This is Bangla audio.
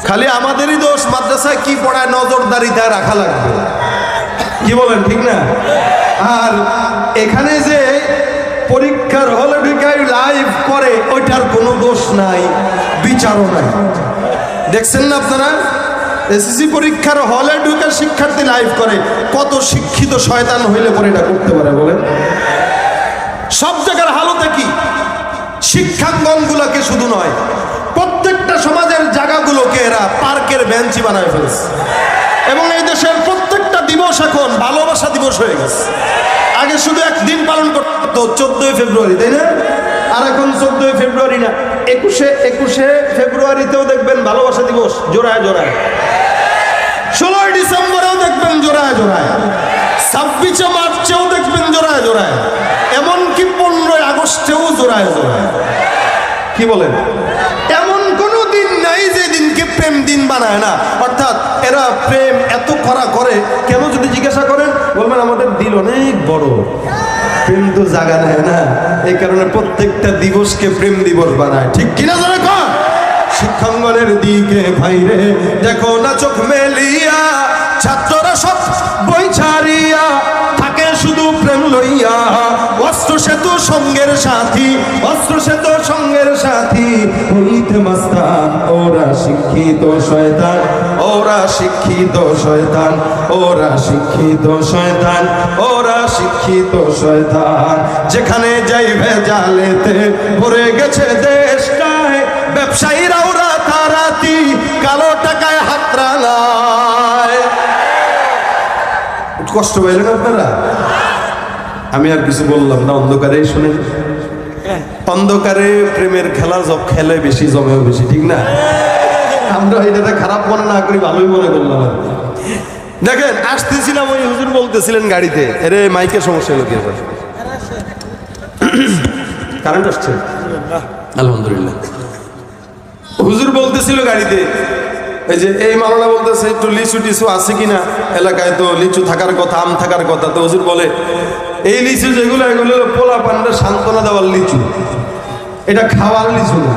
খালি আমাদেরই দোষ, মাদ্রাসায় কি পড়ায় নজরদারিতে রাখা লাগবে, কি বলেন ঠিক না? আর এখানে যে পরীক্ষার হলে ঢুকাই লাইভ করে ওইটার কোনো দোষ নাই, বিচারও নাই। দেখছেন না আপনারা এসএসসি পরীক্ষার হলে ঢুকে শিক্ষার্থী লাইভ করে, কত শিক্ষিত শয়তান হইলে পরে এটা করতে পারে বলেন? সব জায়গার হালতে কি, শিক্ষাঙ্গনগুলোকে শুধু নয় প্রত্যেকটা সমাজের জায়গাগুলোকে এরা পার্কের বেঞ্চি বানায় ফেলছে। এবং এই দেশের প্রত্যেকটা দিবস এখন ভালোবাসা দিবস হয়ে গেছে। আগে শুধু একদিন পালন করতো 14 ফেব্রুয়ারি, তাই না? আর এখন 14 ফেব্রুয়ারি না, 21 ফেব্রুয়ারিতেও দেখবেন ভালোবাসা দিবস জোড়ায় জোড়ায়, 16 ডিসেম্বরেও দেখবেন জোড়ায় জোড়ায়, 26 মার্চেও দেখবেন জোড়ায় জোড়ায়, এমনকি 15 আগস্টেও জোড়ায় জোড়ায়। কি বলেন? এমন কোনো দিন নাই যে দিনকে প্রেম দিন বানায় না। অর্থাৎ এরা প্রেম এত করা করে কেন যদি জিজ্ঞাসা করেন, বলবেন আমাদের দিল অনেক বড়, প্রেম তো জাগা নেয় না, এই কারণে প্রত্যেকটা দিবসকে প্রেম দিবস বানায়। ঠিক কিনা জানে কর? শিক্ষাঙ্গনের দিকে ভাইরে দেখো না চোখ মেলিয়া, ছাত্ররা সব বই ছাড়িয়া থাকে শুধু প্রেম লইয়া। অস্ত্র সেতু সঙ্গের সাথী, অস্ত্র সেতু সঙ্গের সাথী হইতে মাস্তান, ওরা শিক্ষিত শয়তান, ওরা শিক্ষিত শয়তান, ওরা শিক্ষিত শয়তান, ওরা শিক্ষিত শয়তান। যেখানে যাই ভেজালেতে ভরে গেছে দেশটায়, ব্যবসায়ীরা ওরা তারাতি কালো টাকায় হাত রাঙায়। কষ্ট পাইলেন আপনারা? আমি আর কিছু বললাম না, অন্ধকারে শুনেন। অন্ধকারে প্রেমের খেলা খেলে বেশি, জমেও বেশি, ঠিক না? আমরা এটাতে খারাপ মনে না করি, ভালোই মনে করলাম। দেখেন আসতেছিলাম, ওই হুজুর বলতেছিলেন গাড়িতে, এরে মাইকের সমস্যা লোকের কারেন্ট আসছে আলহামদুলিল্লাহ। হুজুর বলতেছিল গাড়িতে, এই যে এই মাওলানা বলতেছে একটু লিচু টিচু আছে কিনা এলাকায়, তো লিচু থাকার কথা, আম থাকার কথা। তো হুজুর বলে এই লিচু যেগুলো, এগুলো পোলা পান্ডা সান্ত্বনা দেওয়ার লিচু, এটা খাওয়ার লিচু না।